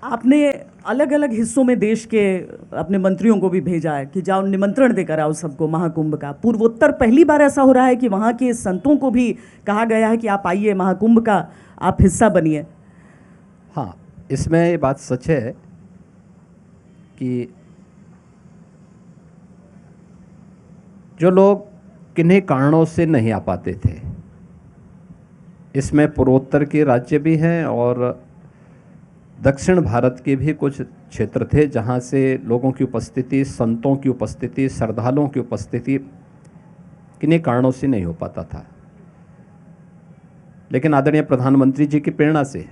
आपने अलग अलग हिस्सों में देश के अपने मंत्रियों को भी भेजा है कि जाओ निमंत्रण देकर आओ सबको महाकुंभ का। पूर्वोत्तर पहली बार ऐसा हो रहा है कि वहाँ के संतों को भी कहा गया है कि आप आइए महाकुंभ का, आप हिस्सा बनिए। हाँ, इसमें ये बात सच है कि जो लोग किन्हीं कारणों से नहीं आ पाते थे, इसमें पूर्वोत्तर के राज्य भी हैं और दक्षिण भारत के भी कुछ क्षेत्र थे जहाँ से लोगों की उपस्थिति, संतों की उपस्थिति, श्रद्धालुओं की उपस्थिति किन्हीं कारणों से नहीं हो पाता था। लेकिन आदरणीय प्रधानमंत्री जी की प्रेरणा से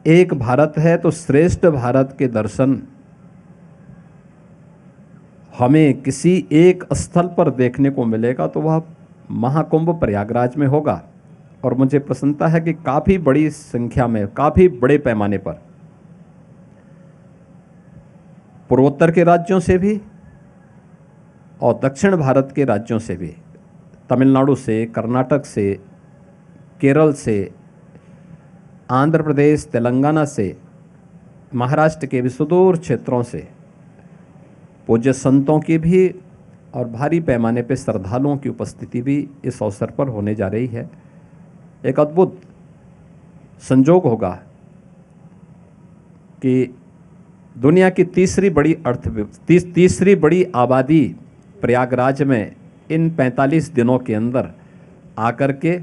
एक भारत है तो श्रेष्ठ भारत के दर्शन हमें किसी एक स्थल पर देखने को मिलेगा तो वह महाकुंभ प्रयागराज में होगा। और मुझे प्रसन्नता है कि काफ़ी बड़ी संख्या में, काफ़ी बड़े पैमाने पर पूर्वोत्तर के राज्यों से भी और दक्षिण भारत के राज्यों से भी, तमिलनाडु से, कर्नाटक से, केरल से, आंध्र प्रदेश, तेलंगाना से, महाराष्ट्र के भी सुदूर क्षेत्रों से पूज्य संतों की भी और भारी पैमाने पर श्रद्धालुओं की उपस्थिति भी इस अवसर पर होने जा रही है। एक अद्भुत संजोग होगा कि दुनिया की तीसरी बड़ी आबादी प्रयागराज में इन 45 दिनों के अंदर आकर के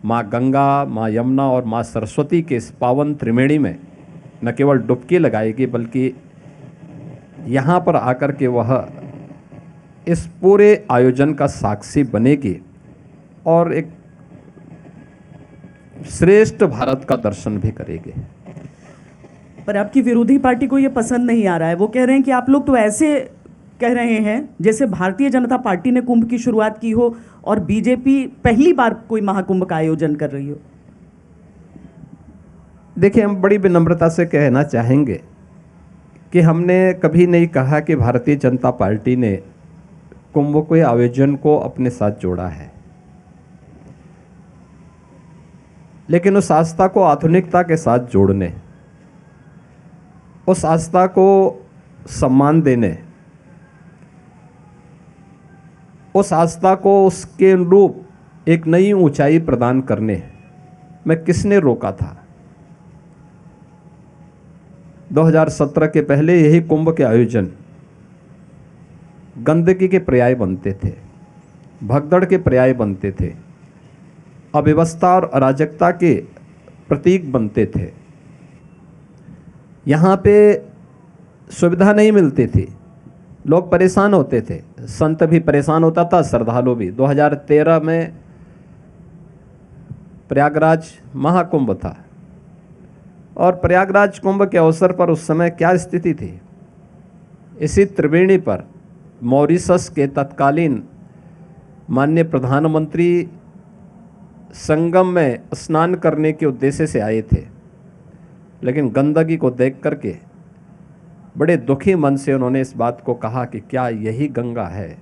माँ गंगा, माँ यमुना और माँ सरस्वती के इस पावन त्रिवेणी में न केवल डुबकी लगाएगी बल्कि यहाँ पर आकर के वह इस पूरे आयोजन का साक्षी बनेगी और एक श्रेष्ठ भारत का दर्शन भी करेंगे। पर आपकी विरोधी पार्टी को ये पसंद नहीं आ रहा है। वो कह रहे हैं कि आप लोग तो ऐसे कह रहे हैं जैसे भारतीय जनता पार्टी ने कुंभ की शुरुआत की हो और बीजेपी पहली बार कोई महाकुंभ का आयोजन कर रही हो। देखिए, हम बड़ी विनम्रता से कहना चाहेंगे कि हमने कभी नहीं कहा कि भारतीय जनता पार्टी ने कुंभ के आयोजन को अपने साथ जोड़ा है, लेकिन उस आस्था को आधुनिकता के साथ जोड़ने, उस आस्था को सम्मान देने, उस आस्था को उसके अनुरूप एक नई ऊंचाई प्रदान करने में किसने रोका था। 2017 के पहले यही कुंभ के आयोजन गंदगी के पर्याय बनते थे, भगदड़ के पर्याय बनते थे, अव्यवस्था और अराजकता के प्रतीक बनते थे। यहाँ पे सुविधा नहीं मिलती थी, लोग परेशान होते थे, संत भी परेशान होता था, श्रद्धालु भी। 2013 में प्रयागराज महाकुंभ था और प्रयागराज कुंभ के अवसर पर उस समय क्या स्थिति थी। इसी त्रिवेणी पर मॉरिशस के तत्कालीन माननीय प्रधानमंत्री संगम में स्नान करने के उद्देश्य से आए थे, लेकिन गंदगी को देख करके बड़े दुखी मन से उन्होंने इस बात को कहा कि क्या यही गंगा है।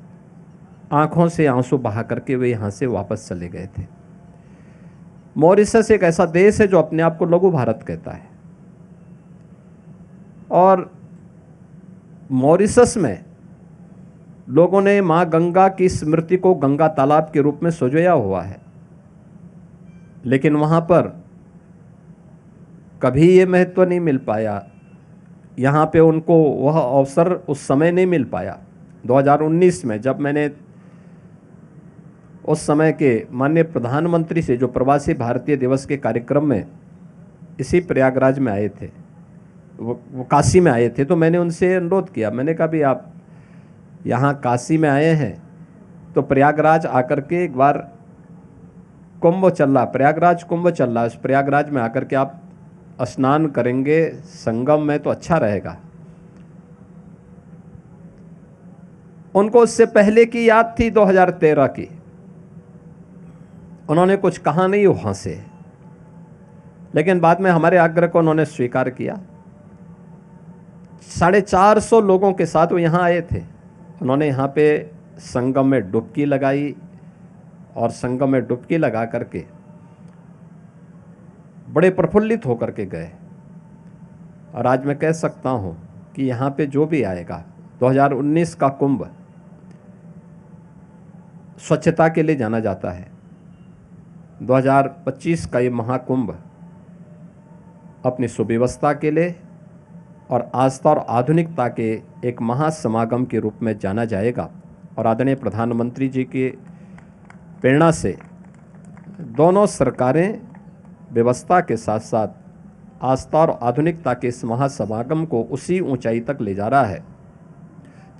आंखों से आंसू बहा करके वे यहाँ से वापस चले गए थे। मॉरिशस एक ऐसा देश है जो अपने आप को लघु भारत कहता है और मॉरिशस में लोगों ने माँ गंगा की स्मृति को गंगा तालाब के रूप में सजोया हुआ है, लेकिन वहाँ पर कभी ये महत्व नहीं मिल पाया। यहाँ पे उनको वह अवसर उस समय नहीं मिल पाया। 2019 में जब मैंने उस समय के माननीय प्रधानमंत्री से, जो प्रवासी भारतीय दिवस के कार्यक्रम में इसी प्रयागराज में आए थे, वो काशी में आए थे, तो मैंने उनसे अनुरोध किया। मैंने कहा भी आप यहाँ काशी में आए हैं तो प्रयागराज आकर के एक बार कुंभ चल रहा, प्रयागराज कुंभ चल रहा है, उस प्रयागराज में आकर के आप स्नान करेंगे संगम में तो अच्छा रहेगा। उनको उससे पहले की याद थी 2013 की, उन्होंने कुछ कहा नहीं वहाँ से, लेकिन बाद में हमारे आग्रह को उन्होंने स्वीकार किया। 450 लोगों के साथ वो यहाँ आए थे। उन्होंने यहाँ पे संगम में डुबकी लगाई और संगम में डुबकी लगा करके बड़े प्रफुल्लित होकर के गए। और आज मैं कह सकता हूँ कि यहाँ पे जो भी आएगा, 2019 का कुंभ स्वच्छता के लिए जाना जाता है, 2025 का ये महाकुंभ अपनी सुव्यवस्था के लिए और आस्था और आधुनिकता के एक महासमागम के रूप में जाना जाएगा। और आदरणीय प्रधानमंत्री जी की प्रेरणा से दोनों सरकारें व्यवस्था के साथ साथ आस्था और आधुनिकता के इस महासमागम को उसी ऊंचाई तक ले जा रहा है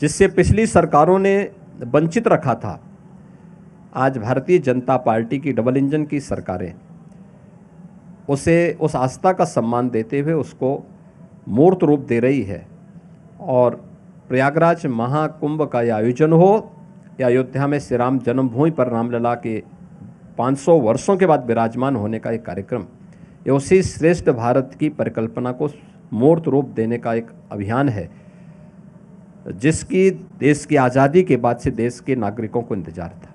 जिससे पिछली सरकारों ने वंचित रखा था। आज भारतीय जनता पार्टी की डबल इंजन की सरकारें उसे उस आस्था का सम्मान देते हुए उसको मूर्त रूप दे रही है। और प्रयागराज महाकुंभ का यह आयोजन हो या अयोध्या में श्री राम जन्मभूमि पर रामलला के 500 वर्षों के बाद विराजमान होने का एक कार्यक्रम, ये उसी श्रेष्ठ भारत की परिकल्पना को मूर्त रूप देने का एक अभियान है जिसकी देश की आज़ादी के बाद से देश के नागरिकों को इंतजार था।